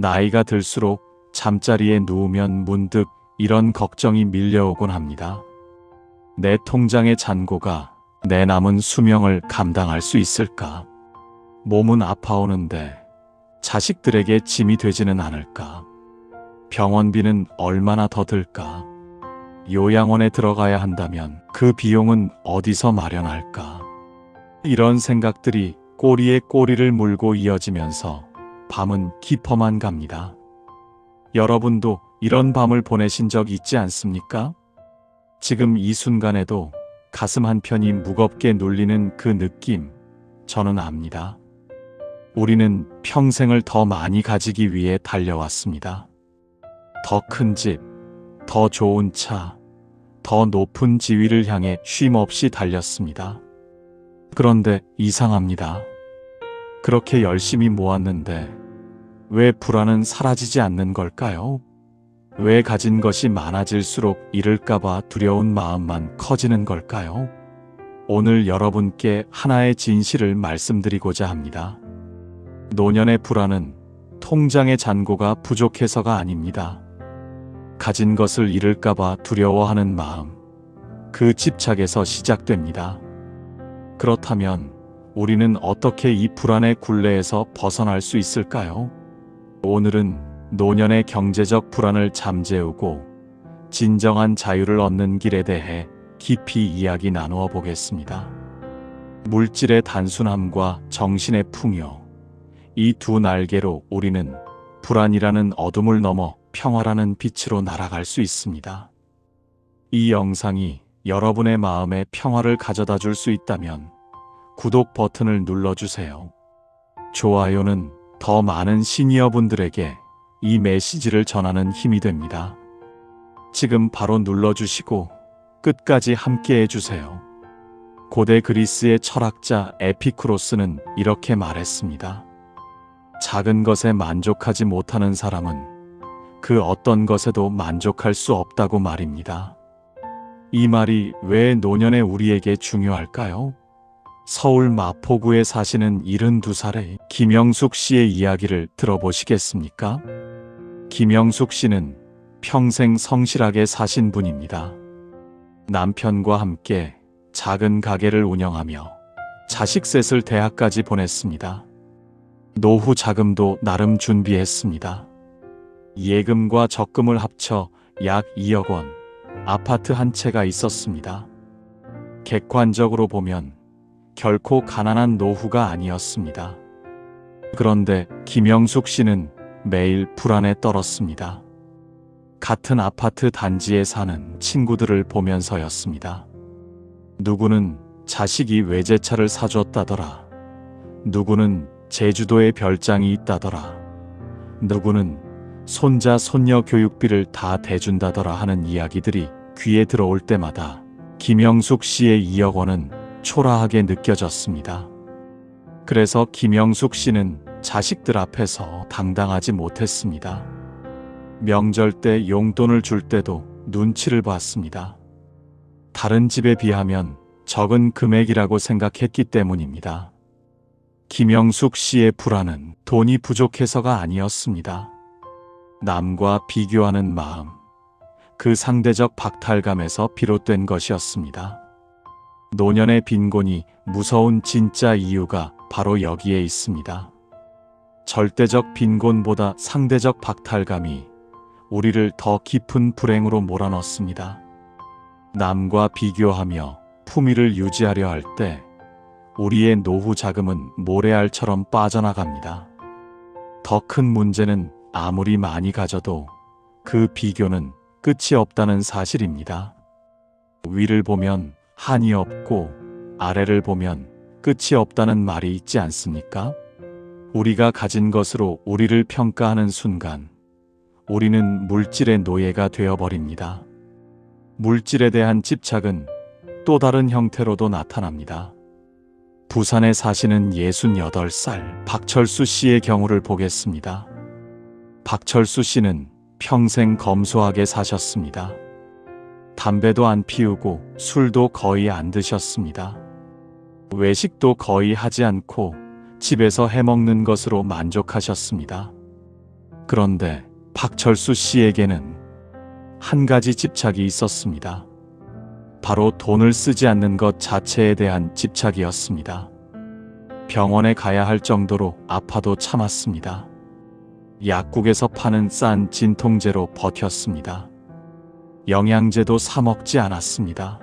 나이가 들수록 잠자리에 누우면 문득 이런 걱정이 밀려오곤 합니다. 내 통장의 잔고가 내 남은 수명을 감당할 수 있을까? 몸은 아파오는데 자식들에게 짐이 되지는 않을까? 병원비는 얼마나 더 들까? 요양원에 들어가야 한다면 그 비용은 어디서 마련할까? 이런 생각들이 꼬리에 꼬리를 물고 이어지면서 밤은 깊어만 갑니다. 여러분도 이런 밤을 보내신 적 있지 않습니까? 지금 이 순간에도 가슴 한편이 무겁게 눌리는 그 느낌, 저는 압니다. 우리는 평생을 더 많이 가지기 위해 달려왔습니다. 더 큰 집, 더 좋은 차, 더 높은 지위를 향해 쉼없이 달렸습니다. 그런데 이상합니다. 그렇게 열심히 모았는데 왜 불안은 사라지지 않는 걸까요? 왜 가진 것이 많아질수록 잃을까봐 두려운 마음만 커지는 걸까요? 오늘 여러분께 하나의 진실을 말씀드리고자 합니다. 노년의 불안은 통장의 잔고가 부족해서가 아닙니다. 가진 것을 잃을까봐 두려워하는 마음, 그 집착에서 시작됩니다. 그렇다면 우리는 어떻게 이 불안의 굴레에서 벗어날 수 있을까요? 오늘은 노년의 경제적 불안을 잠재우고 진정한 자유를 얻는 길에 대해 깊이 이야기 나누어 보겠습니다. 물질의 단순함과 정신의 풍요, 이 두 날개로 우리는 불안이라는 어둠을 넘어 평화라는 빛으로 날아갈 수 있습니다. 이 영상이 여러분의 마음에 평화를 가져다 줄 수 있다면 구독 버튼을 눌러주세요. 좋아요는 더 많은 시니어분들에게 이 메시지를 전하는 힘이 됩니다. 지금 바로 눌러주시고 끝까지 함께 해주세요. 고대 그리스의 철학자 에피쿠로스는 이렇게 말했습니다. 작은 것에 만족하지 못하는 사람은 그 어떤 것에도 만족할 수 없다고 말입니다. 이 말이 왜 노년의 우리에게 중요할까요? 서울 마포구에 사시는 72살의 김영숙 씨의 이야기를 들어보시겠습니까? 김영숙 씨는 평생 성실하게 사신 분입니다. 남편과 함께 작은 가게를 운영하며 자식 셋을 대학까지 보냈습니다. 노후 자금도 나름 준비했습니다. 예금과 적금을 합쳐 약 2억 원, 아파트 한 채가 있었습니다. 객관적으로 보면 결코 가난한 노후가 아니었습니다. 그런데 김영숙 씨는 매일 불안에 떨었습니다. 같은 아파트 단지에 사는 친구들을 보면서였습니다. 누구는 자식이 외제차를 사줬다더라. 누구는 제주도에 별장이 있다더라. 누구는 손자 손녀 교육비를 다 대준다더라 하는 이야기들이 귀에 들어올 때마다 김영숙 씨의 2억 원은 초라하게 느껴졌습니다. 그래서 김영숙 씨는 자식들 앞에서 당당하지 못했습니다. 명절 때 용돈을 줄 때도 눈치를 봤습니다. 다른 집에 비하면 적은 금액이라고 생각했기 때문입니다. 김영숙 씨의 불안은 돈이 부족해서가 아니었습니다. 남과 비교하는 마음, 그 상대적 박탈감에서 비롯된 것이었습니다. 노년의 빈곤이 무서운 진짜 이유가 바로 여기에 있습니다. 절대적 빈곤보다 상대적 박탈감이 우리를 더 깊은 불행으로 몰아넣습니다. 남과 비교하며 품위를 유지하려 할 때 우리의 노후 자금은 모래알처럼 빠져나갑니다. 더 큰 문제는 아무리 많이 가져도 그 비교는 끝이 없다는 사실입니다. 위를 보면 한이 없고 아래를 보면 끝이 없다는 말이 있지 않습니까? 우리가 가진 것으로 우리를 평가하는 순간 우리는 물질의 노예가 되어버립니다. 물질에 대한 집착은 또 다른 형태로도 나타납니다. 부산에 사시는 68살 박철수 씨의 경우를 보겠습니다. 박철수 씨는 평생 검소하게 사셨습니다. 담배도 안 피우고 술도 거의 안 드셨습니다. 외식도 거의 하지 않고 집에서 해먹는 것으로 만족하셨습니다. 그런데 박철수 씨에게는 한 가지 집착이 있었습니다. 바로 돈을 쓰지 않는 것 자체에 대한 집착이었습니다. 병원에 가야 할 정도로 아파도 참았습니다. 약국에서 파는 싼 진통제로 버텼습니다. 영양제도 사 먹지 않았습니다.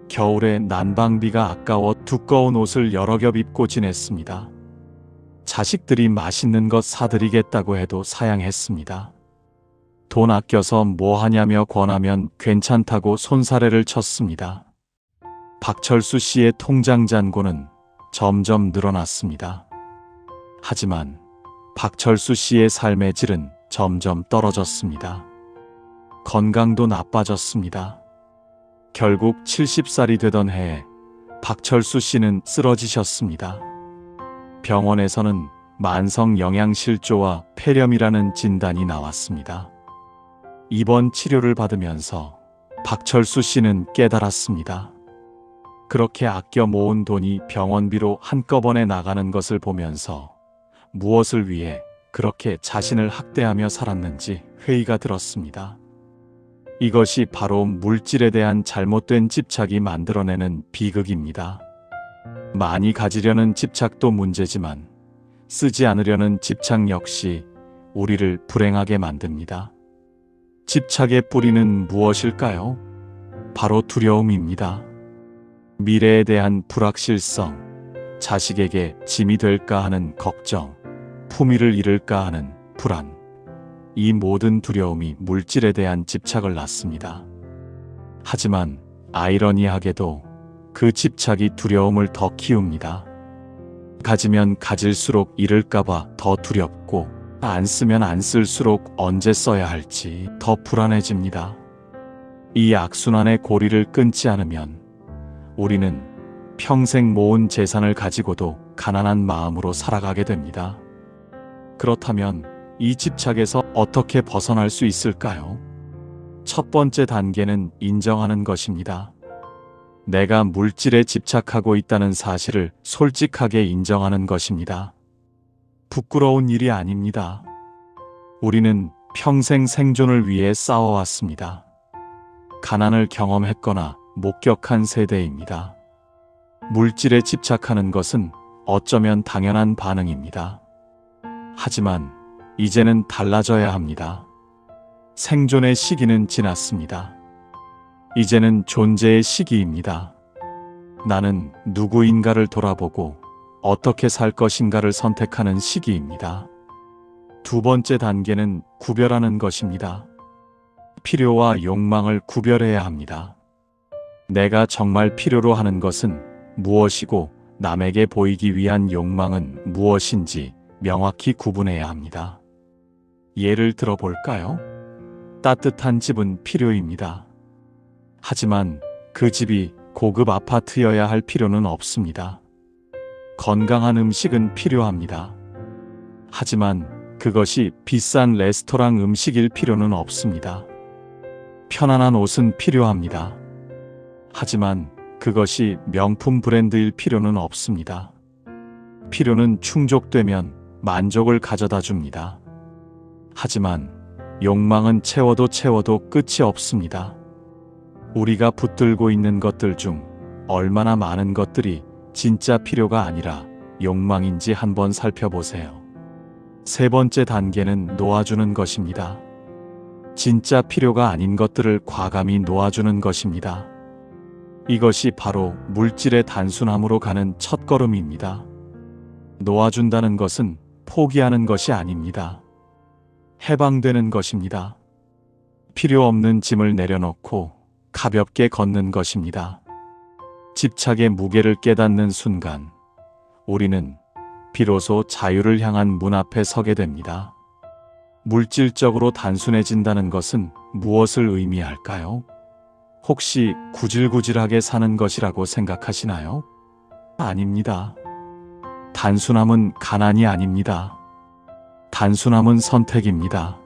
겨울에 난방비가 아까워 두꺼운 옷을 여러 겹 입고 지냈습니다. 자식들이 맛있는 것 사드리겠다고 해도 사양했습니다. 돈 아껴서 뭐 하냐며 권하면 괜찮다고 손사래를 쳤습니다. 박철수 씨의 통장 잔고는 점점 늘어났습니다. 하지만 박철수 씨의 삶의 질은 점점 떨어졌습니다. 건강도 나빠졌습니다. 결국 70살이 되던 해에 박철수 씨는 쓰러지셨습니다. 병원에서는 만성 영양실조와 폐렴이라는 진단이 나왔습니다. 입원 치료를 받으면서 박철수 씨는 깨달았습니다. 그렇게 아껴 모은 돈이 병원비로 한꺼번에 나가는 것을 보면서 무엇을 위해 그렇게 자신을 학대하며 살았는지 회의가 들었습니다. 이것이 바로 물질에 대한 잘못된 집착이 만들어내는 비극입니다. 많이 가지려는 집착도 문제지만 쓰지 않으려는 집착 역시 우리를 불행하게 만듭니다. 집착의 뿌리는 무엇일까요? 바로 두려움입니다. 미래에 대한 불확실성, 자식에게 짐이 될까 하는 걱정, 품위를 잃을까 하는 불안. 이 모든 두려움이 물질에 대한 집착을 낳습니다. 하지만 아이러니하게도 그 집착이 두려움을 더 키웁니다. 가지면 가질수록 잃을까봐 더 두렵고 안 쓰면 안 쓸수록 언제 써야 할지 더 불안해집니다. 이 악순환의 고리를 끊지 않으면 우리는 평생 모은 재산을 가지고도 가난한 마음으로 살아가게 됩니다. 그렇다면 이 집착에서 어떻게 벗어날 수 있을까요? 첫 번째 단계는 인정하는 것입니다. 내가 물질에 집착하고 있다는 사실을 솔직하게 인정하는 것입니다. 부끄러운 일이 아닙니다. 우리는 평생 생존을 위해 싸워왔습니다. 가난을 경험했거나 목격한 세대입니다. 물질에 집착하는 것은 어쩌면 당연한 반응입니다. 하지만 이제는 달라져야 합니다. 생존의 시기는 지났습니다. 이제는 존재의 시기입니다. 나는 누구인가를 돌아보고 어떻게 살 것인가를 선택하는 시기입니다. 두 번째 단계는 구별하는 것입니다. 필요와 욕망을 구별해야 합니다. 내가 정말 필요로 하는 것은 무엇이고 남에게 보이기 위한 욕망은 무엇인지 명확히 구분해야 합니다. 예를 들어 볼까요? 따뜻한 집은 필요입니다. 하지만 그 집이 고급 아파트여야 할 필요는 없습니다. 건강한 음식은 필요합니다. 하지만 그것이 비싼 레스토랑 음식일 필요는 없습니다. 편안한 옷은 필요합니다. 하지만 그것이 명품 브랜드일 필요는 없습니다. 필요는 충족되면 만족을 가져다 줍니다. 하지만 욕망은 채워도 끝이 없습니다. 우리가 붙들고 있는 것들 중 얼마나 많은 것들이 진짜 필요가 아니라 욕망인지 한번 살펴보세요. 세 번째 단계는 놓아주는 것입니다. 진짜 필요가 아닌 것들을 과감히 놓아주는 것입니다. 이것이 바로 물질의 단순함으로 가는 첫걸음입니다. 놓아준다는 것은 포기하는 것이 아닙니다. 해방되는 것입니다. 필요 없는 짐을 내려놓고 가볍게 걷는 것입니다. 집착의 무게를 깨닫는 순간 우리는 비로소 자유를 향한 문 앞에 서게 됩니다. 물질적으로 단순해진다는 것은 무엇을 의미할까요? 혹시 구질구질하게 사는 것이라고 생각하시나요? 아닙니다. 단순함은 가난이 아닙니다. 단순함은 선택입니다.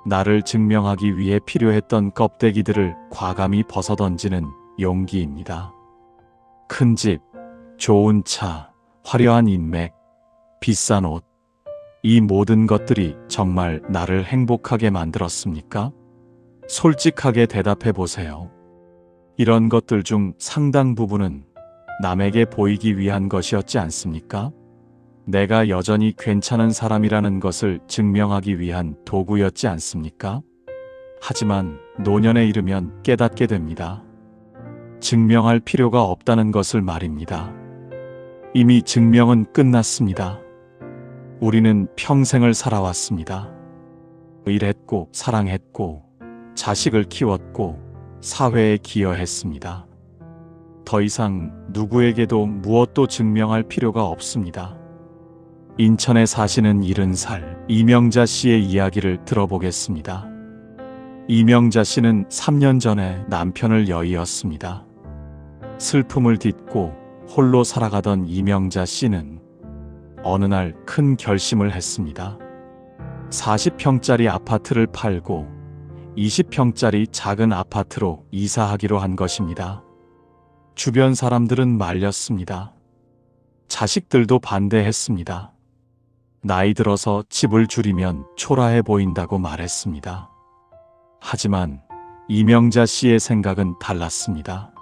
나를 증명하기 위해 필요했던 껍데기들을 과감히 벗어던지는 용기입니다. 큰 집, 좋은 차, 화려한 인맥, 비싼 옷, 이 모든 것들이 정말 나를 행복하게 만들었습니까? 솔직하게 대답해 보세요. 이런 것들 중 상당 부분은 남에게 보이기 위한 것이었지 않습니까? 내가 여전히 괜찮은 사람이라는 것을 증명하기 위한 도구였지 않습니까? 하지만 노년에 이르면 깨닫게 됩니다. 증명할 필요가 없다는 것을 말입니다. 이미 증명은 끝났습니다. 우리는 평생을 살아왔습니다. 일했고, 사랑했고, 자식을 키웠고, 사회에 기여했습니다. 더 이상 누구에게도 무엇도 증명할 필요가 없습니다. 인천에 사시는 70살 이명자 씨의 이야기를 들어보겠습니다. 이명자 씨는 3년 전에 남편을 여의었습니다. 슬픔을 딛고 홀로 살아가던 이명자 씨는 어느 날 큰 결심을 했습니다. 40평짜리 아파트를 팔고 20평짜리 작은 아파트로 이사하기로 한 것입니다. 주변 사람들은 말렸습니다. 자식들도 반대했습니다. 나이 들어서 집을 줄이면 초라해 보인다고 말했습니다. 하지만 이명자 씨의 생각은 달랐습니다.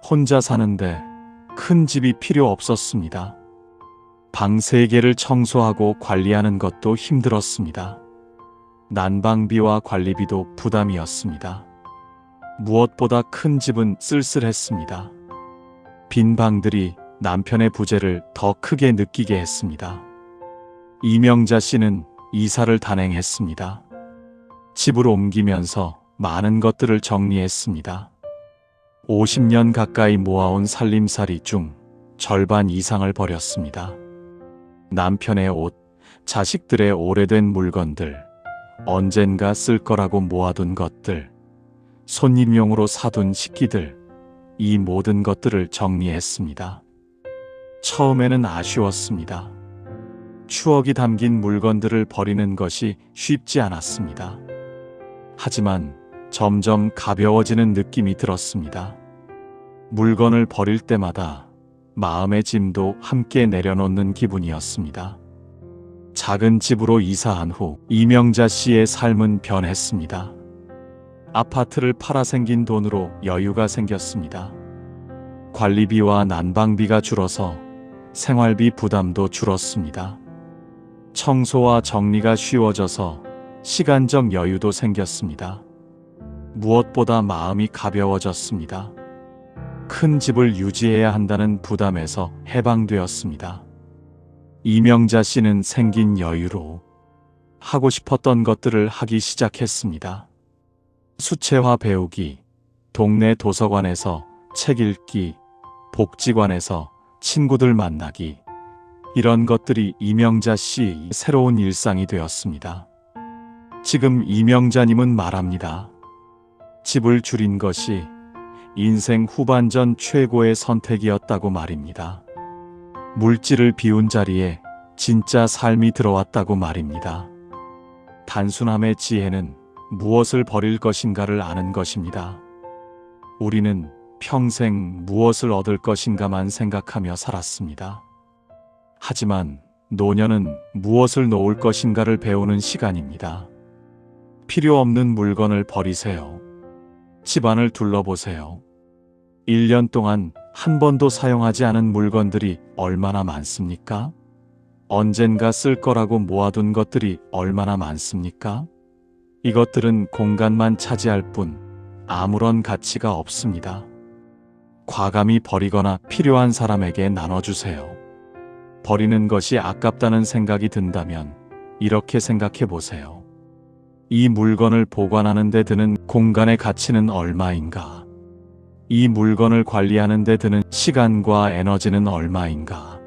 혼자 사는데 큰 집이 필요 없었습니다. 방 3개를 청소하고 관리하는 것도 힘들었습니다. 난방비와 관리비도 부담이었습니다. 무엇보다 큰 집은 쓸쓸했습니다. 빈 방들이 남편의 부재를 더 크게 느끼게 했습니다. 이명자 씨는 이사를 단행했습니다. 집을 옮기면서 많은 것들을 정리했습니다. 50년 가까이 모아온 살림살이 중 절반 이상을 버렸습니다. 남편의 옷, 자식들의 오래된 물건들, 언젠가 쓸 거라고 모아둔 것들, 손님용으로 사둔 식기들, 이 모든 것들을 정리했습니다. 처음에는 아쉬웠습니다. 추억이 담긴 물건들을 버리는 것이 쉽지 않았습니다. 하지만 점점 가벼워지는 느낌이 들었습니다. 물건을 버릴 때마다 마음의 짐도 함께 내려놓는 기분이었습니다. 작은 집으로 이사한 후 이명자 씨의 삶은 변했습니다. 아파트를 팔아 생긴 돈으로 여유가 생겼습니다. 관리비와 난방비가 줄어서 생활비 부담도 줄었습니다. 청소와 정리가 쉬워져서 시간적 여유도 생겼습니다. 무엇보다 마음이 가벼워졌습니다. 큰 집을 유지해야 한다는 부담에서 해방되었습니다. 이명자 씨는 생긴 여유로 하고 싶었던 것들을 하기 시작했습니다. 수채화 배우기, 동네 도서관에서 책 읽기, 복지관에서 친구들 만나기, 이런 것들이 이명자 씨의 새로운 일상이 되었습니다. 지금 이명자님은 말합니다. 집을 줄인 것이 인생 후반전 최고의 선택이었다고 말입니다. 물질을 비운 자리에 진짜 삶이 들어왔다고 말입니다. 단순함의 지혜는 무엇을 버릴 것인가를 아는 것입니다. 우리는 평생 무엇을 얻을 것인가만 생각하며 살았습니다. 하지만 노년은 무엇을 놓을 것인가를 배우는 시간입니다. 필요 없는 물건을 버리세요. 집안을 둘러보세요. 1년 동안 한 번도 사용하지 않은 물건들이 얼마나 많습니까? 언젠가 쓸 거라고 모아둔 것들이 얼마나 많습니까? 이것들은 공간만 차지할 뿐 아무런 가치가 없습니다. 과감히 버리거나 필요한 사람에게 나눠주세요. 버리는 것이 아깝다는 생각이 든다면 이렇게 생각해 보세요. 이 물건을 보관하는 데 드는 공간의 가치는 얼마인가? 이 물건을 관리하는 데 드는 시간과 에너지는 얼마인가?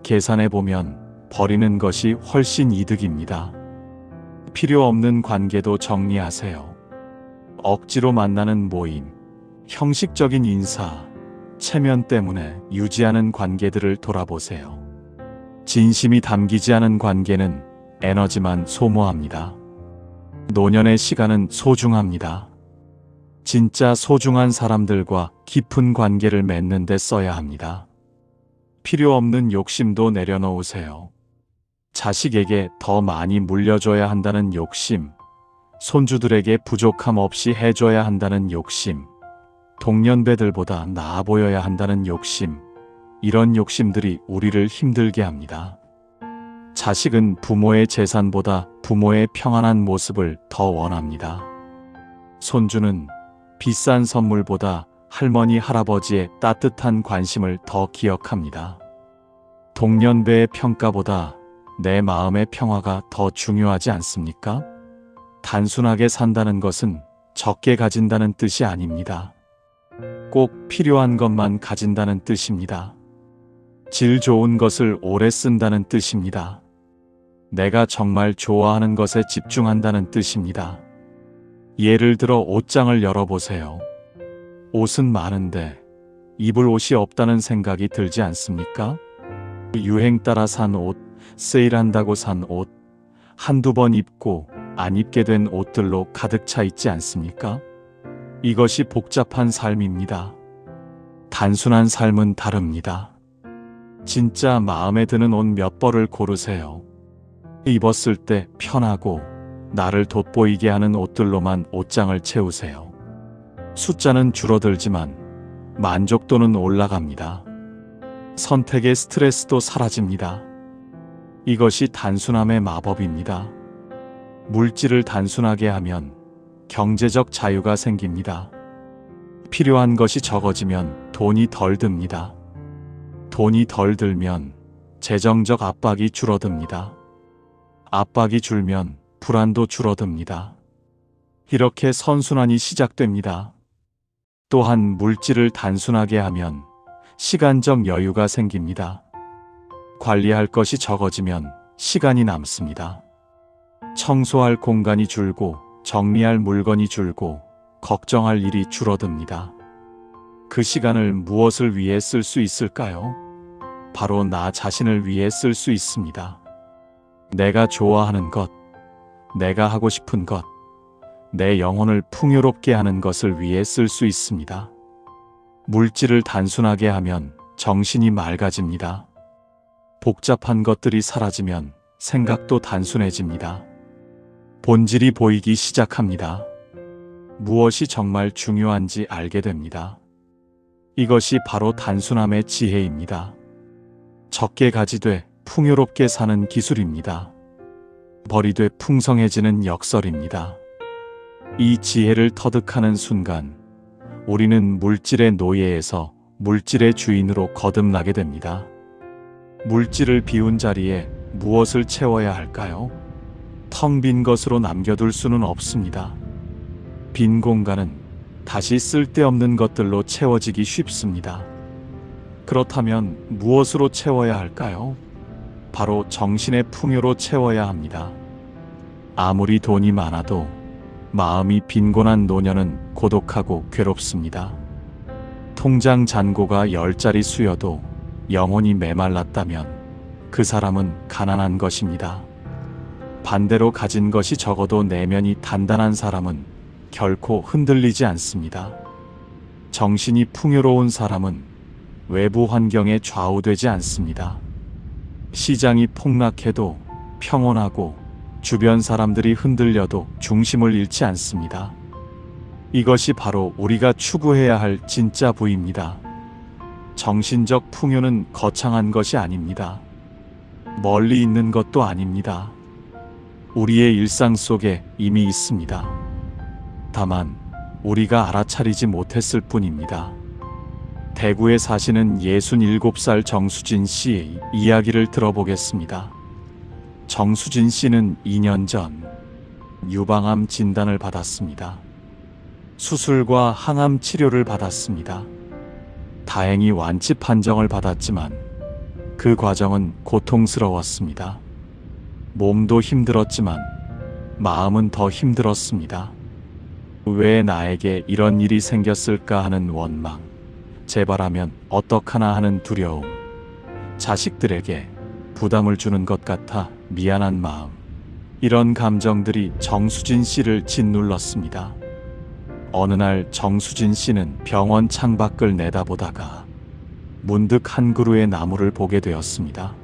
계산해 보면 버리는 것이 훨씬 이득입니다. 필요 없는 관계도 정리하세요. 억지로 만나는 모임, 형식적인 인사, 체면 때문에 유지하는 관계들을 돌아보세요. 진심이 담기지 않은 관계는 에너지만 소모합니다. 노년의 시간은 소중합니다. 진짜 소중한 사람들과 깊은 관계를 맺는 데 써야 합니다. 필요 없는 욕심도 내려놓으세요. 자식에게 더 많이 물려줘야 한다는 욕심, 손주들에게 부족함 없이 해줘야 한다는 욕심, 동년배들보다 나아 보여야 한다는 욕심, 이런 욕심들이 우리를 힘들게 합니다. 자식은 부모의 재산보다 부모의 평안한 모습을 더 원합니다. 손주는 비싼 선물보다 할머니, 할아버지의 따뜻한 관심을 더 기억합니다. 동년배의 평가보다 내 마음의 평화가 더 중요하지 않습니까? 단순하게 산다는 것은 적게 가진다는 뜻이 아닙니다. 꼭 필요한 것만 가진다는 뜻입니다. 질 좋은 것을 오래 쓴다는 뜻입니다. 내가 정말 좋아하는 것에 집중한다는 뜻입니다. 예를 들어 옷장을 열어보세요. 옷은 많은데 입을 옷이 없다는 생각이 들지 않습니까? 유행 따라 산 옷, 세일한다고 산 옷, 한두 번 입고 안 입게 된 옷들로 가득 차 있지 않습니까? 이것이 복잡한 삶입니다. 단순한 삶은 다릅니다. 진짜 마음에 드는 옷 몇 벌을 고르세요. 입었을 때 편하고 나를 돋보이게 하는 옷들로만 옷장을 채우세요. 숫자는 줄어들지만 만족도는 올라갑니다. 선택의 스트레스도 사라집니다. 이것이 단순함의 마법입니다. 물질을 단순하게 하면 경제적 자유가 생깁니다. 필요한 것이 적어지면 돈이 덜 듭니다. 돈이 덜 들면 재정적 압박이 줄어듭니다. 압박이 줄면 불안도 줄어듭니다. 이렇게 선순환이 시작됩니다. 또한 물질을 단순하게 하면 시간적 여유가 생깁니다. 관리할 것이 적어지면 시간이 남습니다. 청소할 공간이 줄고 정리할 물건이 줄고 걱정할 일이 줄어듭니다. 그 시간을 무엇을 위해 쓸 수 있을까요? 바로 나 자신을 위해 쓸 수 있습니다. 내가 좋아하는 것, 내가 하고 싶은 것, 내 영혼을 풍요롭게 하는 것을 위해 쓸 수 있습니다. 물질을 단순하게 하면 정신이 맑아집니다. 복잡한 것들이 사라지면 생각도 단순해집니다. 본질이 보이기 시작합니다. 무엇이 정말 중요한지 알게 됩니다. 이것이 바로 단순함의 지혜입니다. 적게 가지되 풍요롭게 사는 기술입니다. 버리되 풍성해지는 역설입니다. 이 지혜를 터득하는 순간 우리는 물질의 노예에서 물질의 주인으로 거듭나게 됩니다. 물질을 비운 자리에 무엇을 채워야 할까요? 텅 빈 것으로 남겨둘 수는 없습니다. 빈 공간은 다시 쓸데없는 것들로 채워지기 쉽습니다. 그렇다면 무엇으로 채워야 할까요? 바로 정신의 풍요로 채워야 합니다. 아무리 돈이 많아도 마음이 빈곤한 노년은 고독하고 괴롭습니다. 통장 잔고가 10자리 수여도 영혼이 메말랐다면 그 사람은 가난한 것입니다. 반대로 가진 것이 적어도 내면이 단단한 사람은 결코 흔들리지 않습니다. 정신이 풍요로운 사람은 외부 환경에 좌우되지 않습니다. 시장이 폭락해도 평온하고 주변 사람들이 흔들려도 중심을 잃지 않습니다. 이것이 바로 우리가 추구해야 할 진짜 부입니다. 정신적 풍요는 거창한 것이 아닙니다. 멀리 있는 것도 아닙니다. 우리의 일상 속에 이미 있습니다. 다만 우리가 알아차리지 못했을 뿐입니다. 대구에 사시는 67살 정수진 씨의 이야기를 들어보겠습니다. 정수진 씨는 2년 전 유방암 진단을 받았습니다. 수술과 항암 치료를 받았습니다. 다행히 완치 판정을 받았지만 그 과정은 고통스러웠습니다. 몸도 힘들었지만 마음은 더 힘들었습니다. 왜 나에게 이런 일이 생겼을까 하는 원망, 재발하면 어떡하나 하는 두려움, 자식들에게 부담을 주는 것 같아 미안한 마음, 이런 감정들이 정수진 씨를 짓눌렀습니다. 어느 날 정수진 씨는 병원 창밖을 내다보다가 문득 한 그루의 나무를 보게 되었습니다.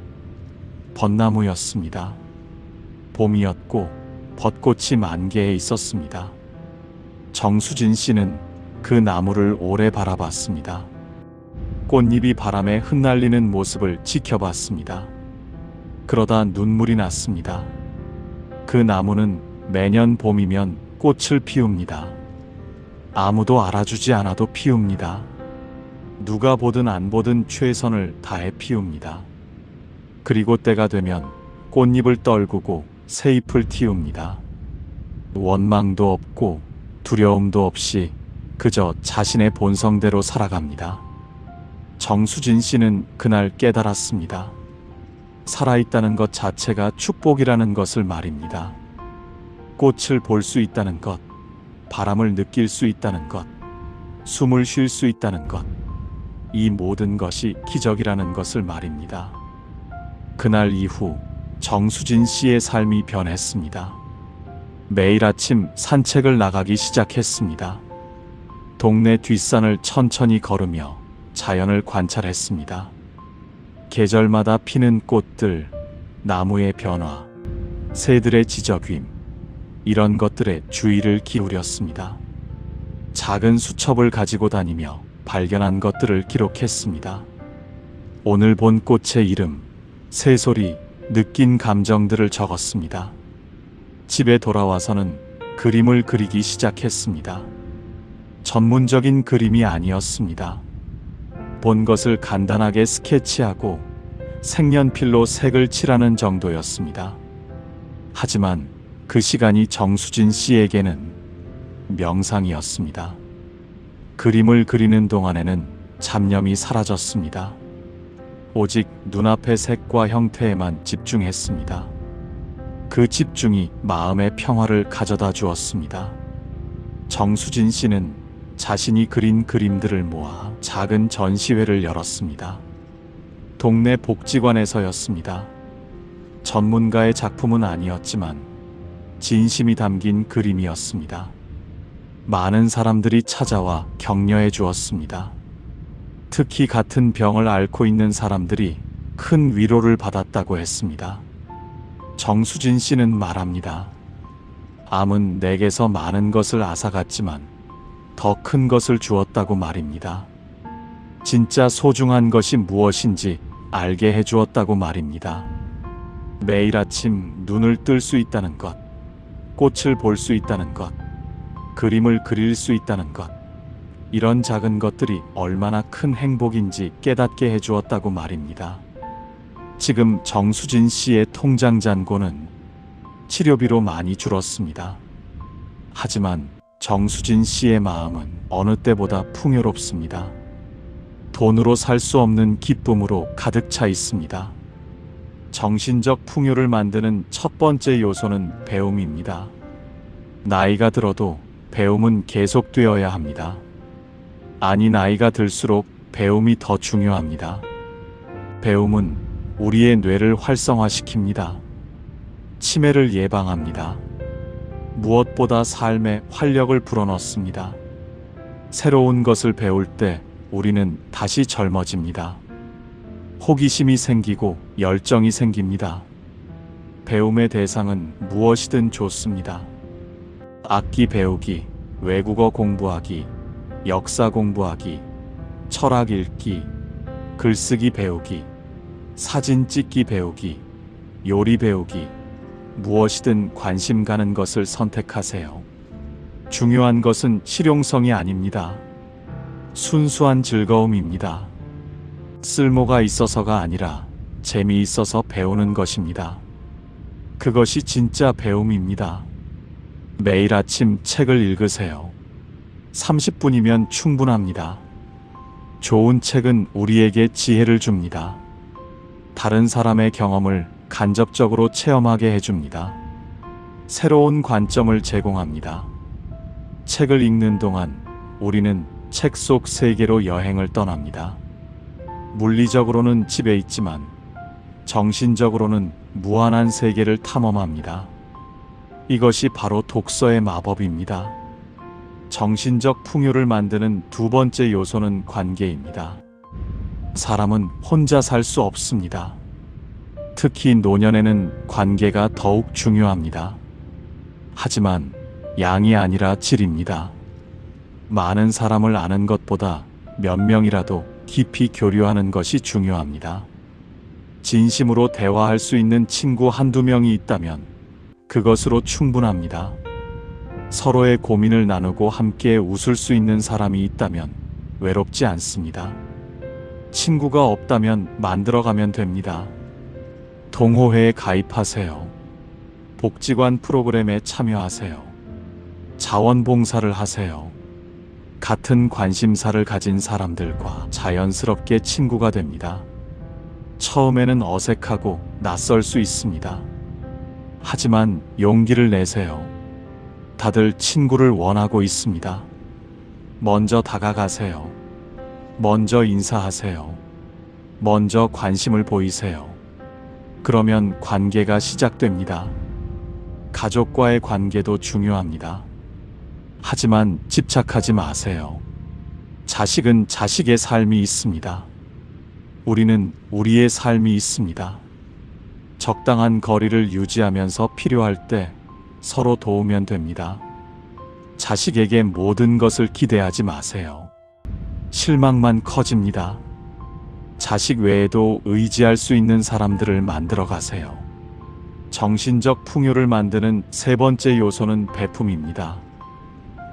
벚나무였습니다. 봄이었고 벚꽃이 만개해 있었습니다. 정수진 씨는 그 나무를 오래 바라봤습니다. 꽃잎이 바람에 흩날리는 모습을 지켜봤습니다. 그러다 눈물이 났습니다. 그 나무는 매년 봄이면 꽃을 피웁니다. 아무도 알아주지 않아도 피웁니다. 누가 보든 안 보든 최선을 다해 피웁니다. 그리고 때가 되면 꽃잎을 떨구고 새 잎을 틔웁니다. 원망도 없고 두려움도 없이 그저 자신의 본성대로 살아갑니다. 정수진 씨는 그날 깨달았습니다. 살아있다는 것 자체가 축복이라는 것을 말입니다. 꽃을 볼 수 있다는 것, 바람을 느낄 수 있다는 것, 숨을 쉴 수 있다는 것, 이 모든 것이 기적이라는 것을 말입니다. 그날 이후 정수진 씨의 삶이 변했습니다. 매일 아침 산책을 나가기 시작했습니다. 동네 뒷산을 천천히 걸으며 자연을 관찰했습니다. 계절마다 피는 꽃들, 나무의 변화, 새들의 지저귀임, 이런 것들에 주의를 기울였습니다. 작은 수첩을 가지고 다니며 발견한 것들을 기록했습니다. 오늘 본 꽃의 이름, 새소리, 느낀 감정들을 적었습니다. 집에 돌아와서는 그림을 그리기 시작했습니다. 전문적인 그림이 아니었습니다. 본 것을 간단하게 스케치하고 색연필로 색을 칠하는 정도였습니다. 하지만 그 시간이 정수진 씨에게는 명상이었습니다. 그림을 그리는 동안에는 잡념이 사라졌습니다. 오직 눈앞의 색과 형태에만 집중했습니다. 그 집중이 마음의 평화를 가져다 주었습니다. 정수진 씨는 자신이 그린 그림들을 모아 작은 전시회를 열었습니다. 동네 복지관에서였습니다. 전문가의 작품은 아니었지만 진심이 담긴 그림이었습니다. 많은 사람들이 찾아와 격려해 주었습니다. 특히 같은 병을 앓고 있는 사람들이 큰 위로를 받았다고 했습니다. 정수진 씨는 말합니다. 암은 내게서 많은 것을 앗아갔지만 더 큰 것을 주었다고 말입니다. 진짜 소중한 것이 무엇인지 알게 해주었다고 말입니다. 매일 아침 눈을 뜰 수 있다는 것, 꽃을 볼 수 있다는 것, 그림을 그릴 수 있다는 것, 이런 작은 것들이 얼마나 큰 행복인지 깨닫게 해주었다고 말입니다. 지금 정수진 씨의 통장 잔고는 치료비로 많이 줄었습니다. 하지만 정수진 씨의 마음은 어느 때보다 풍요롭습니다. 돈으로 살 수 없는 기쁨으로 가득 차 있습니다. 정신적 풍요를 만드는 첫 번째 요소는 배움입니다. 나이가 들어도 배움은 계속되어야 합니다. 아니, 나이가 들수록 배움이 더 중요합니다. 배움은 우리의 뇌를 활성화시킵니다. 치매를 예방합니다. 무엇보다 삶에 활력을 불어넣습니다. 새로운 것을 배울 때 우리는 다시 젊어집니다. 호기심이 생기고 열정이 생깁니다. 배움의 대상은 무엇이든 좋습니다. 악기 배우기, 외국어 공부하기, 역사 공부하기, 철학 읽기, 글쓰기 배우기, 사진 찍기 배우기, 요리 배우기, 무엇이든 관심 가는 것을 선택하세요. 중요한 것은 실용성이 아닙니다. 순수한 즐거움입니다. 쓸모가 있어서가 아니라 재미있어서 배우는 것입니다. 그것이 진짜 배움입니다. 매일 아침 책을 읽으세요. 30분이면 충분합니다. 좋은 책은 우리에게 지혜를 줍니다. 다른 사람의 경험을 간접적으로 체험하게 해줍니다. 새로운 관점을 제공합니다. 책을 읽는 동안 우리는 책 속 세계로 여행을 떠납니다. 물리적으로는 집에 있지만 정신적으로는 무한한 세계를 탐험합니다. 이것이 바로 독서의 마법입니다. 정신적 풍요를 만드는 두 번째 요소는 관계입니다. 사람은 혼자 살 수 없습니다. 특히 노년에는 관계가 더욱 중요합니다. 하지만 양이 아니라 질입니다. 많은 사람을 아는 것보다 몇 명이라도 깊이 교류하는 것이 중요합니다. 진심으로 대화할 수 있는 친구 한두 명이 있다면 그것으로 충분합니다. 서로의 고민을 나누고 함께 웃을 수 있는 사람이 있다면 외롭지 않습니다. 친구가 없다면 만들어가면 됩니다. 동호회에 가입하세요. 복지관 프로그램에 참여하세요. 자원봉사를 하세요. 같은 관심사를 가진 사람들과 자연스럽게 친구가 됩니다. 처음에는 어색하고 낯설 수 있습니다. 하지만 용기를 내세요. 다들 친구를 원하고 있습니다. 먼저 다가가세요. 먼저 인사하세요. 먼저 관심을 보이세요. 그러면 관계가 시작됩니다. 가족과의 관계도 중요합니다. 하지만 집착하지 마세요. 자식은 자식의 삶이 있습니다. 우리는 우리의 삶이 있습니다. 적당한 거리를 유지하면서 필요할 때 서로 도우면 됩니다. 자식에게 모든 것을 기대하지 마세요. 실망만 커집니다. 자식 외에도 의지할 수 있는 사람들을 만들어 가세요. 정신적 풍요를 만드는 세 번째 요소는 베품입니다.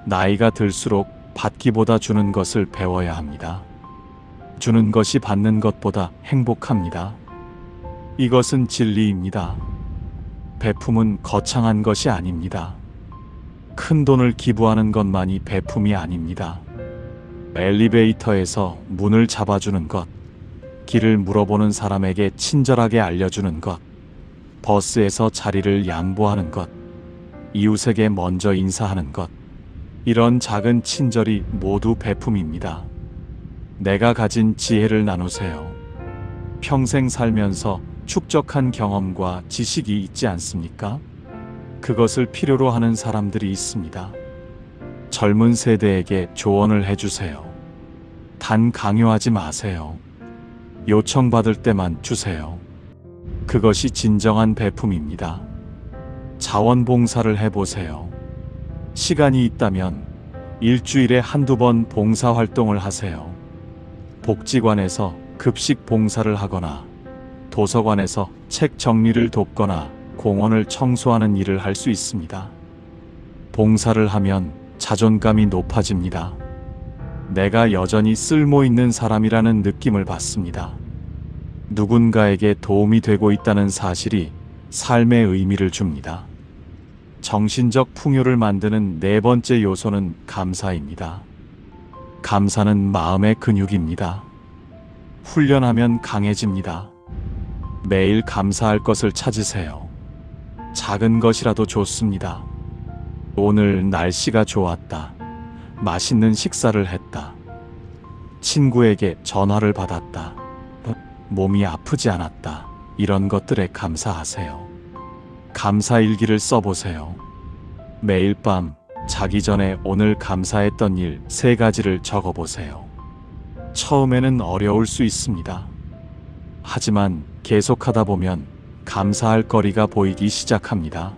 나이가 들수록 받기보다 주는 것을 배워야 합니다. 주는 것이 받는 것보다 행복합니다. 이것은 진리입니다. 베품은 거창한 것이 아닙니다. 큰 돈을 기부하는 것만이 베품이 아닙니다. 엘리베이터에서 문을 잡아주는 것, 길을 물어보는 사람에게 친절하게 알려주는 것, 버스에서 자리를 양보하는 것, 이웃에게 먼저 인사하는 것, 이런 작은 친절이 모두 베품입니다. 내가 가진 지혜를 나누세요. 평생 살면서 축적한 경험과 지식이 있지 않습니까? 그것을 필요로 하는 사람들이 있습니다. 젊은 세대에게 조언을 해주세요. 단 강요하지 마세요. 요청받을 때만 주세요. 그것이 진정한 베품입니다. 자원봉사를 해보세요. 시간이 있다면 일주일에 한두 번 봉사활동을 하세요. 복지관에서 급식 봉사를 하거나 도서관에서 책 정리를 돕거나 공원을 청소하는 일을 할 수 있습니다. 봉사를 하면 자존감이 높아집니다. 내가 여전히 쓸모있는 사람이라는 느낌을 받습니다. 누군가에게 도움이 되고 있다는 사실이 삶의 의미를 줍니다. 정신적 풍요를 만드는 네 번째 요소는 감사입니다. 감사는 마음의 근육입니다. 훈련하면 강해집니다. 매일 감사할 것을 찾으세요. 작은 것이라도 좋습니다. 오늘 날씨가 좋았다. 맛있는 식사를 했다. 친구에게 전화를 받았다. 몸이 아프지 않았다. 이런 것들에 감사하세요. 감사 일기를 써보세요. 매일 밤 자기 전에 오늘 감사했던 일 3가지를 적어보세요. 처음에는 어려울 수 있습니다. 하지만 계속하다 보면 감사할 거리가 보이기 시작합니다.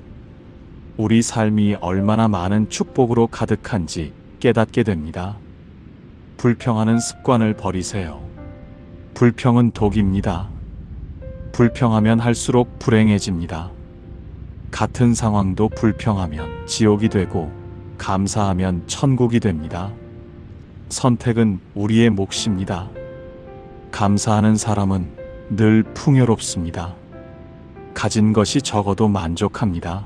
우리 삶이 얼마나 많은 축복으로 가득한지 깨닫게 됩니다. 불평하는 습관을 버리세요. 불평은 독입니다. 불평하면 할수록 불행해집니다. 같은 상황도 불평하면 지옥이 되고 감사하면 천국이 됩니다. 선택은 우리의 몫입니다. 감사하는 사람은 늘 풍요롭습니다. 가진 것이 적어도 만족합니다.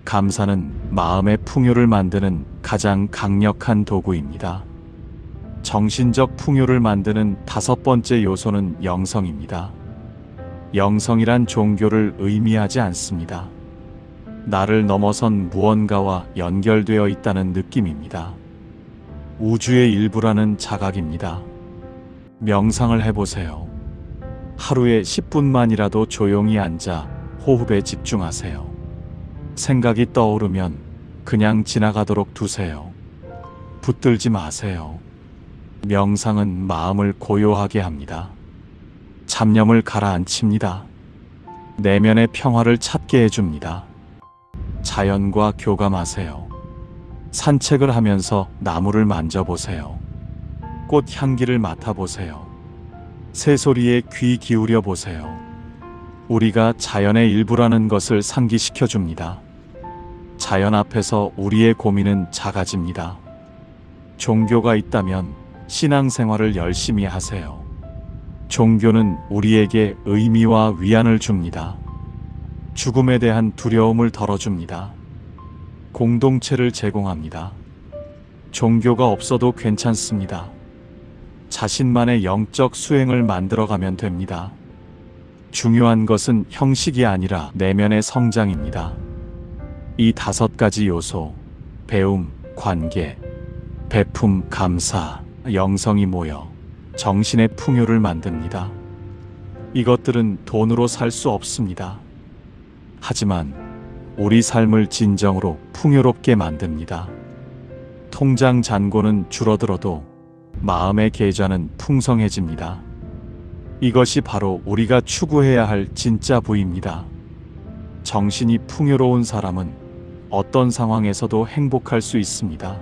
감사는 마음의 풍요를 만드는 가장 강력한 도구입니다. 정신적 풍요를 만드는 5번째 요소는 영성입니다. 영성이란 종교를 의미하지 않습니다. 나를 넘어선 무언가와 연결되어 있다는 느낌입니다. 우주의 일부라는 자각입니다. 명상을 해보세요. 하루에 10분만이라도 조용히 앉아 호흡에 집중하세요. 생각이 떠오르면 그냥 지나가도록 두세요. 붙들지 마세요. 명상은 마음을 고요하게 합니다. 잡념을 가라앉힙니다. 내면의 평화를 찾게 해줍니다. 자연과 교감하세요. 산책을 하면서 나무를 만져보세요. 꽃 향기를 맡아보세요. 새소리에 귀 기울여 보세요. 우리가 자연의 일부라는 것을 상기시켜 줍니다. 자연 앞에서 우리의 고민은 작아집니다. 종교가 있다면 신앙생활을 열심히 하세요. 종교는 우리에게 의미와 위안을 줍니다. 죽음에 대한 두려움을 덜어줍니다. 공동체를 제공합니다. 종교가 없어도 괜찮습니다. 자신만의 영적 수행을 만들어가면 됩니다. 중요한 것은 형식이 아니라 내면의 성장입니다. 이 5가지 요소, 배움, 관계, 베품, 감사, 영성이 모여 정신의 풍요를 만듭니다. 이것들은 돈으로 살 수 없습니다. 하지만 우리 삶을 진정으로 풍요롭게 만듭니다. 통장 잔고는 줄어들어도 마음의 계좌는 풍성해집니다. 이것이 바로 우리가 추구해야 할 진짜 부입니다. 정신이 풍요로운 사람은 어떤 상황에서도 행복할 수 있습니다.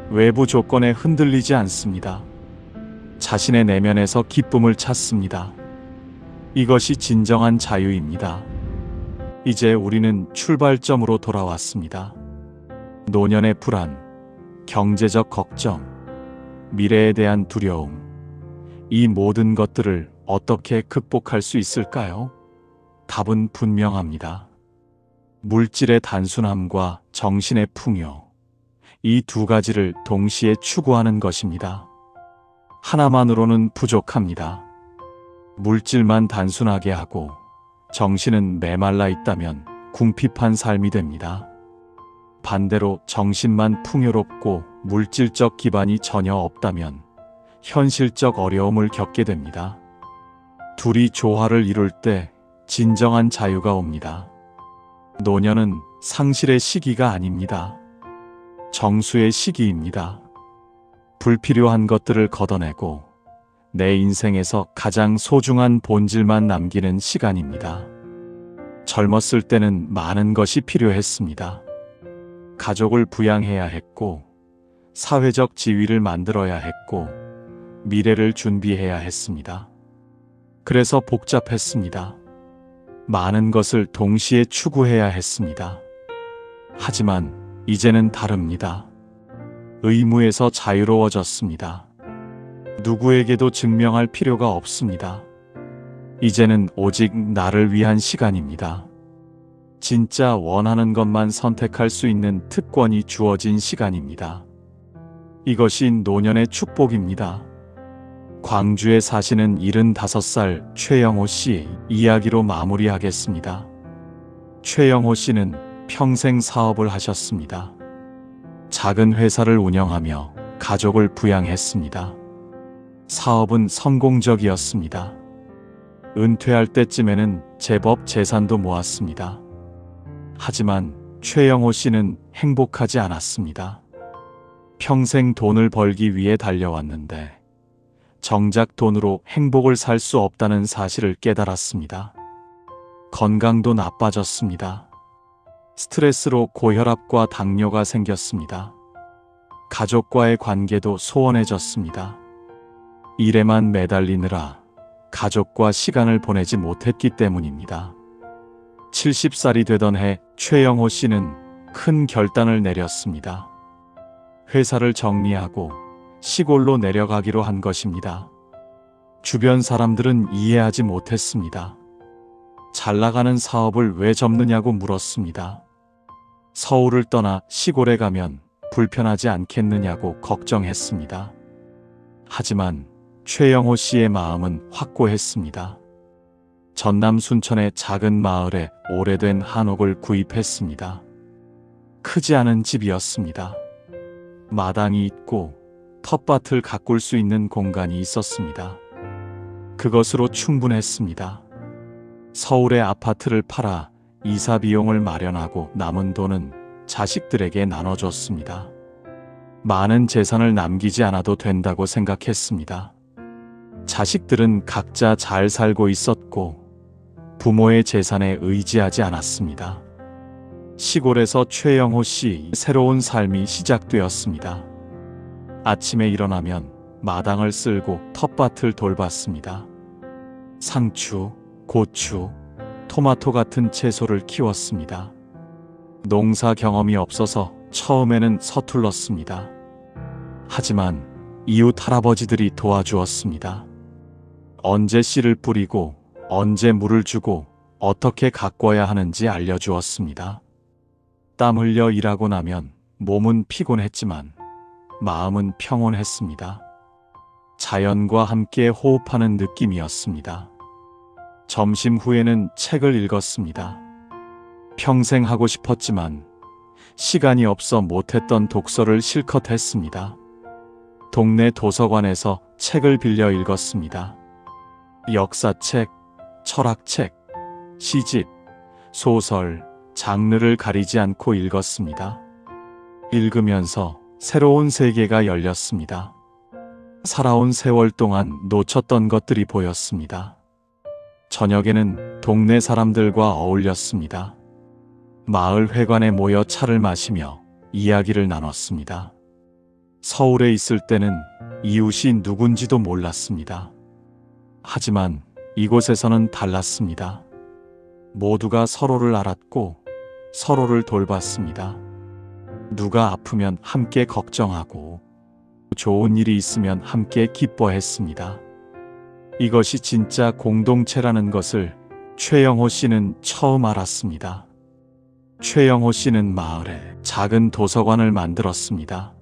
외부 조건에 흔들리지 않습니다. 자신의 내면에서 기쁨을 찾습니다. 이것이 진정한 자유입니다. 이제 우리는 출발점으로 돌아왔습니다. 노년의 불안, 경제적 걱정, 미래에 대한 두려움, 이 모든 것들을 어떻게 극복할 수 있을까요? 답은 분명합니다. 물질의 단순함과 정신의 풍요, 이 2가지를 동시에 추구하는 것입니다. 하나만으로는 부족합니다. 물질만 단순하게 하고 정신은 메말라 있다면 궁핍한 삶이 됩니다. 반대로 정신만 풍요롭고 물질적 기반이 전혀 없다면 현실적 어려움을 겪게 됩니다. 둘이 조화를 이룰 때 진정한 자유가 옵니다. 노년은 상실의 시기가 아닙니다. 정수의 시기입니다. 불필요한 것들을 걷어내고 내 인생에서 가장 소중한 본질만 남기는 시간입니다. 젊었을 때는 많은 것이 필요했습니다. 가족을 부양해야 했고, 사회적 지위를 만들어야 했고, 미래를 준비해야 했습니다. 그래서 복잡했습니다. 많은 것을 동시에 추구해야 했습니다. 하지만 이제는 다릅니다. 의무에서 자유로워졌습니다. 누구에게도 증명할 필요가 없습니다. 이제는 오직 나를 위한 시간입니다. 진짜 원하는 것만 선택할 수 있는 특권이 주어진 시간입니다. 이것이 노년의 축복입니다. 광주에 사시는 75살 최영호 씨 이야기로 마무리하겠습니다. 최영호 씨는 평생 사업을 하셨습니다. 작은 회사를 운영하며 가족을 부양했습니다. 사업은 성공적이었습니다. 은퇴할 때쯤에는 제법 재산도 모았습니다. 하지만 최영호 씨는 행복하지 않았습니다. 평생 돈을 벌기 위해 달려왔는데 정작 돈으로 행복을 살 수 없다는 사실을 깨달았습니다. 건강도 나빠졌습니다. 스트레스로 고혈압과 당뇨가 생겼습니다. 가족과의 관계도 소원해졌습니다. 일에만 매달리느라 가족과 시간을 보내지 못했기 때문입니다. 70살이 되던 해 최영호 씨는 큰 결단을 내렸습니다. 회사를 정리하고 시골로 내려가기로 한 것입니다. 주변 사람들은 이해하지 못했습니다. 잘 나가는 사업을 왜 접느냐고 물었습니다. 서울을 떠나 시골에 가면 불편하지 않겠느냐고 걱정했습니다. 하지만 최영호 씨의 마음은 확고했습니다. 전남 순천의 작은 마을에 오래된 한옥을 구입했습니다. 크지 않은 집이었습니다. 마당이 있고 텃밭을 가꿀 수 있는 공간이 있었습니다. 그것으로 충분했습니다. 서울의 아파트를 팔아 이사 비용을 마련하고 남은 돈은 자식들에게 나눠줬습니다. 많은 재산을 남기지 않아도 된다고 생각했습니다. 자식들은 각자 잘 살고 있었고 부모의 재산에 의지하지 않았습니다. 시골에서 최영호 씨 새로운 삶이 시작되었습니다. 아침에 일어나면 마당을 쓸고 텃밭을 돌봤습니다. 상추, 고추, 토마토 같은 채소를 키웠습니다. 농사 경험이 없어서 처음에는 서툴렀습니다. 하지만 이웃 할아버지들이 도와주었습니다. 언제 씨를 뿌리고 언제 물을 주고 어떻게 가꿔야 하는지 알려주었습니다. 땀 흘려 일하고 나면 몸은 피곤했지만 마음은 평온했습니다. 자연과 함께 호흡하는 느낌이었습니다. 점심 후에는 책을 읽었습니다. 평생 하고 싶었지만 시간이 없어 못했던 독서를 실컷 했습니다. 동네 도서관에서 책을 빌려 읽었습니다. 역사책, 철학책, 시집, 소설, 장르를 가리지 않고 읽었습니다. 읽으면서 새로운 세계가 열렸습니다. 살아온 세월 동안 놓쳤던 것들이 보였습니다. 저녁에는 동네 사람들과 어울렸습니다. 마을 회관에 모여 차를 마시며 이야기를 나눴습니다. 서울에 있을 때는 이웃이 누군지도 몰랐습니다. 하지만 이곳에서는 달랐습니다. 모두가 서로를 알았고 서로를 돌봤습니다. 누가 아프면 함께 걱정하고 좋은 일이 있으면 함께 기뻐했습니다. 이것이 진짜 공동체라는 것을 최영호 씨는 처음 알았습니다. 최영호 씨는 마을에 작은 도서관을 만들었습니다.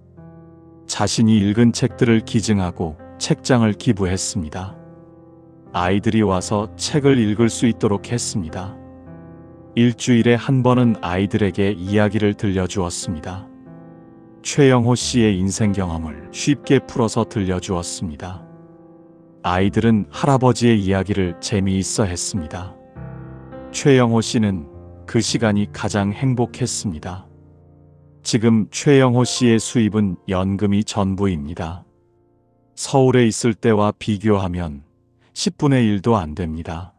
자신이 읽은 책들을 기증하고 책장을 기부했습니다. 아이들이 와서 책을 읽을 수 있도록 했습니다. 일주일에 한 번은 아이들에게 이야기를 들려주었습니다. 최영호 씨의 인생 경험을 쉽게 풀어서 들려주었습니다. 아이들은 할아버지의 이야기를 재미있어 했습니다. 최영호 씨는 그 시간이 가장 행복했습니다. 지금 최영호 씨의 수입은 연금이 전부입니다. 서울에 있을 때와 비교하면 10분의 1도 안 됩니다.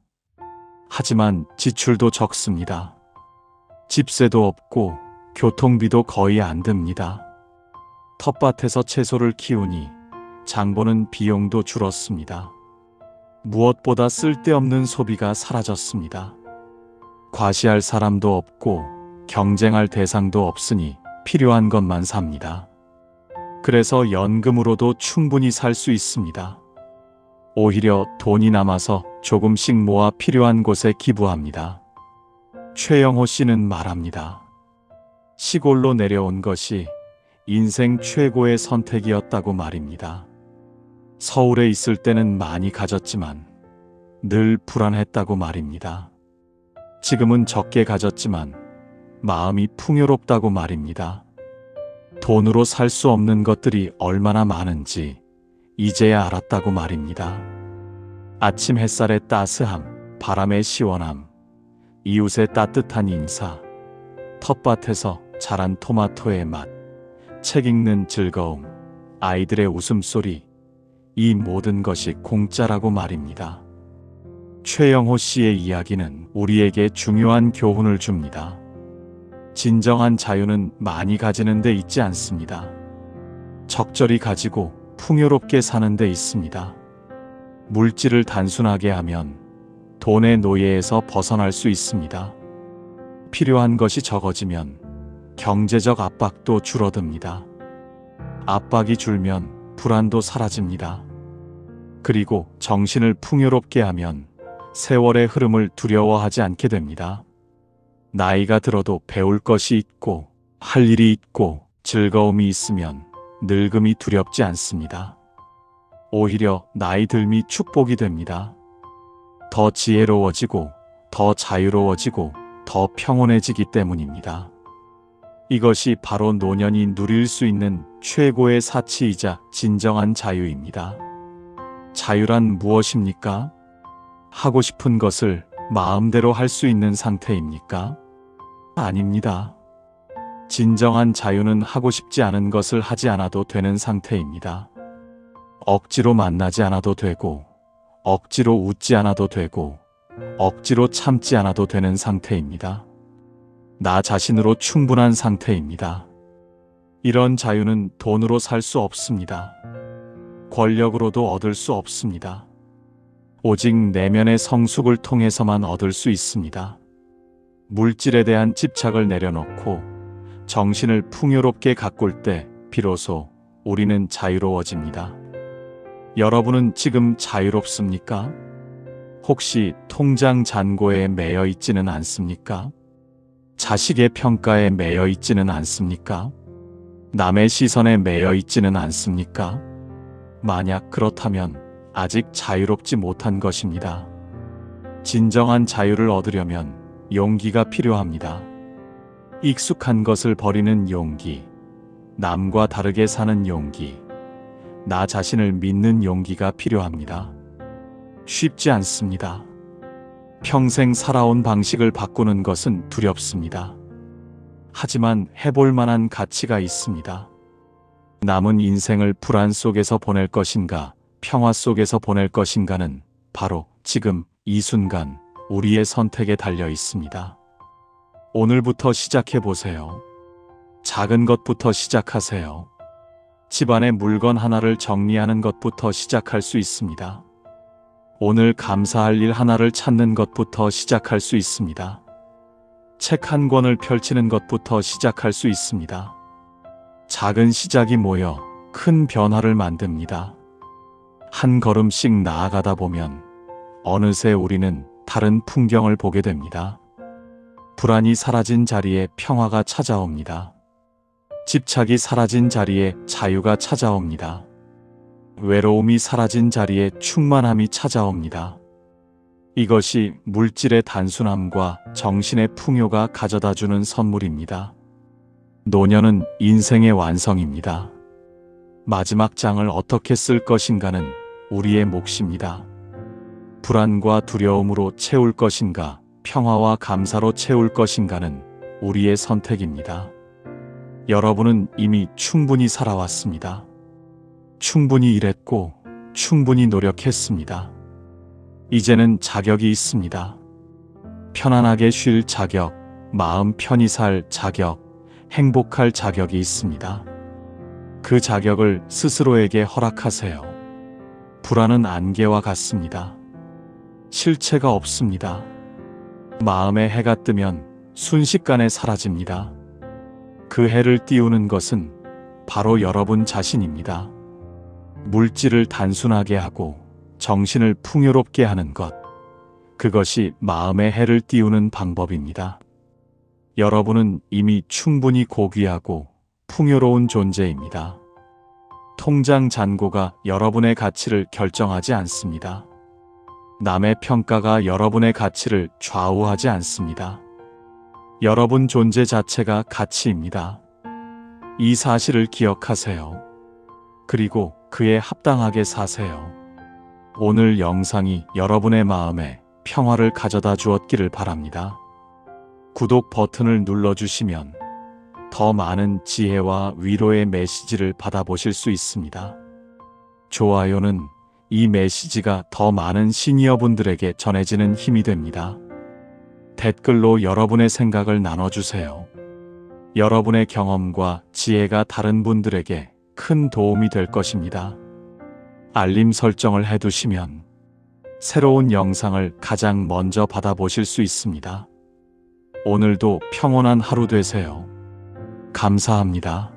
하지만 지출도 적습니다. 집세도 없고 교통비도 거의 안 듭니다. 텃밭에서 채소를 키우니 장보는 비용도 줄었습니다. 무엇보다 쓸데없는 소비가 사라졌습니다. 과시할 사람도 없고 경쟁할 대상도 없으니 필요한 것만 삽니다. 그래서 연금으로도 충분히 살 수 있습니다. 오히려 돈이 남아서 조금씩 모아 필요한 곳에 기부합니다. 최영호 씨는 말합니다. 시골로 내려온 것이 인생 최고의 선택이었다고 말입니다. 서울에 있을 때는 많이 가졌지만 늘 불안했다고 말입니다. 지금은 적게 가졌지만 마음이 풍요롭다고 말입니다. 돈으로 살 수 없는 것들이 얼마나 많은지 이제야 알았다고 말입니다. 아침 햇살의 따스함, 바람의 시원함, 이웃의 따뜻한 인사, 텃밭에서 자란 토마토의 맛, 책 읽는 즐거움, 아이들의 웃음소리, 이 모든 것이 공짜라고 말입니다. 최영호 씨의 이야기는 우리에게 중요한 교훈을 줍니다. 진정한 자유는 많이 가지는 데 있지 않습니다. 적절히 가지고 풍요롭게 사는 데 있습니다. 물질을 단순하게 하면 돈의 노예에서 벗어날 수 있습니다. 필요한 것이 적어지면 경제적 압박도 줄어듭니다. 압박이 줄면 불안도 사라집니다. 그리고 정신을 풍요롭게 하면 세월의 흐름을 두려워하지 않게 됩니다. 나이가 들어도 배울 것이 있고 할 일이 있고 즐거움이 있으면 늙음이 두렵지 않습니다. 오히려 나이 듦이 축복이 됩니다. 더 지혜로워지고 더 자유로워지고 더 평온해지기 때문입니다. 이것이 바로 노년이 누릴 수 있는 최고의 사치이자 진정한 자유입니다. 자유란 무엇입니까? 하고 싶은 것을 마음대로 할 수 있는 상태입니까? 아닙니다. 진정한 자유는 하고 싶지 않은 것을 하지 않아도 되는 상태입니다. 억지로 만나지 않아도 되고, 억지로 웃지 않아도 되고, 억지로 참지 않아도 되는 상태입니다. 나 자신으로 충분한 상태입니다. 이런 자유는 돈으로 살 수 없습니다. 권력으로도 얻을 수 없습니다. 오직 내면의 성숙을 통해서만 얻을 수 있습니다. 물질에 대한 집착을 내려놓고 정신을 풍요롭게 가꿀 때 비로소 우리는 자유로워집니다. 여러분은 지금 자유롭습니까? 혹시 통장 잔고에 매여 있지는 않습니까? 자식의 평가에 매여 있지는 않습니까? 남의 시선에 매여 있지는 않습니까? 만약 그렇다면 아직 자유롭지 못한 것입니다. 진정한 자유를 얻으려면 용기가 필요합니다. 익숙한 것을 버리는 용기, 남과 다르게 사는 용기, 나 자신을 믿는 용기가 필요합니다. 쉽지 않습니다. 평생 살아온 방식을 바꾸는 것은 두렵습니다. 하지만 해볼 만한 가치가 있습니다. 남은 인생을 불안 속에서 보낼 것인가, 평화 속에서 보낼 것인가는 바로 지금 이 순간 우리의 선택에 달려 있습니다. 오늘부터 시작해 보세요. 작은 것부터 시작하세요. 집안의 물건 하나를 정리하는 것부터 시작할 수 있습니다. 오늘 감사할 일 하나를 찾는 것부터 시작할 수 있습니다. 책 한 권을 펼치는 것부터 시작할 수 있습니다. 작은 시작이 모여 큰 변화를 만듭니다. 한 걸음씩 나아가다 보면 어느새 우리는 다른 풍경을 보게 됩니다. 불안이 사라진 자리에 평화가 찾아옵니다. 집착이 사라진 자리에 자유가 찾아옵니다. 외로움이 사라진 자리에 충만함이 찾아옵니다. 이것이 물질의 단순함과 정신의 풍요가 가져다주는 선물입니다. 노년은 인생의 완성입니다. 마지막 장을 어떻게 쓸 것인가는 우리의 몫입니다. 불안과 두려움으로 채울 것인가, 평화와 감사로 채울 것인가는 우리의 선택입니다. 여러분은 이미 충분히 살아왔습니다. 충분히 일했고, 충분히 노력했습니다. 이제는 자격이 있습니다. 편안하게 쉴 자격, 마음 편히 살 자격, 행복할 자격이 있습니다. 그 자격을 스스로에게 허락하세요. 불안은 안개와 같습니다. 실체가 없습니다. 마음에 해가 뜨면 순식간에 사라집니다. 그 해를 띄우는 것은 바로 여러분 자신입니다. 물질을 단순하게 하고 정신을 풍요롭게 하는 것, 그것이 마음의 해를 띄우는 방법입니다. 여러분은 이미 충분히 고귀하고 풍요로운 존재입니다. 통장 잔고가 여러분의 가치를 결정하지 않습니다. 남의 평가가 여러분의 가치를 좌우하지 않습니다. 여러분 존재 자체가 가치입니다. 이 사실을 기억하세요. 그리고 그에 합당하게 사세요. 오늘 영상이 여러분의 마음에 평화를 가져다 주었기를 바랍니다. 구독 버튼을 눌러주시면 더 많은 지혜와 위로의 메시지를 받아보실 수 있습니다. 좋아요는 이 메시지가 더 많은 시니어분들에게 전해지는 힘이 됩니다. 댓글로 여러분의 생각을 나눠주세요. 여러분의 경험과 지혜가 다른 분들에게 큰 도움이 될 것입니다. 알림 설정을 해두시면 새로운 영상을 가장 먼저 받아보실 수 있습니다. 오늘도 평온한 하루 되세요. 감사합니다.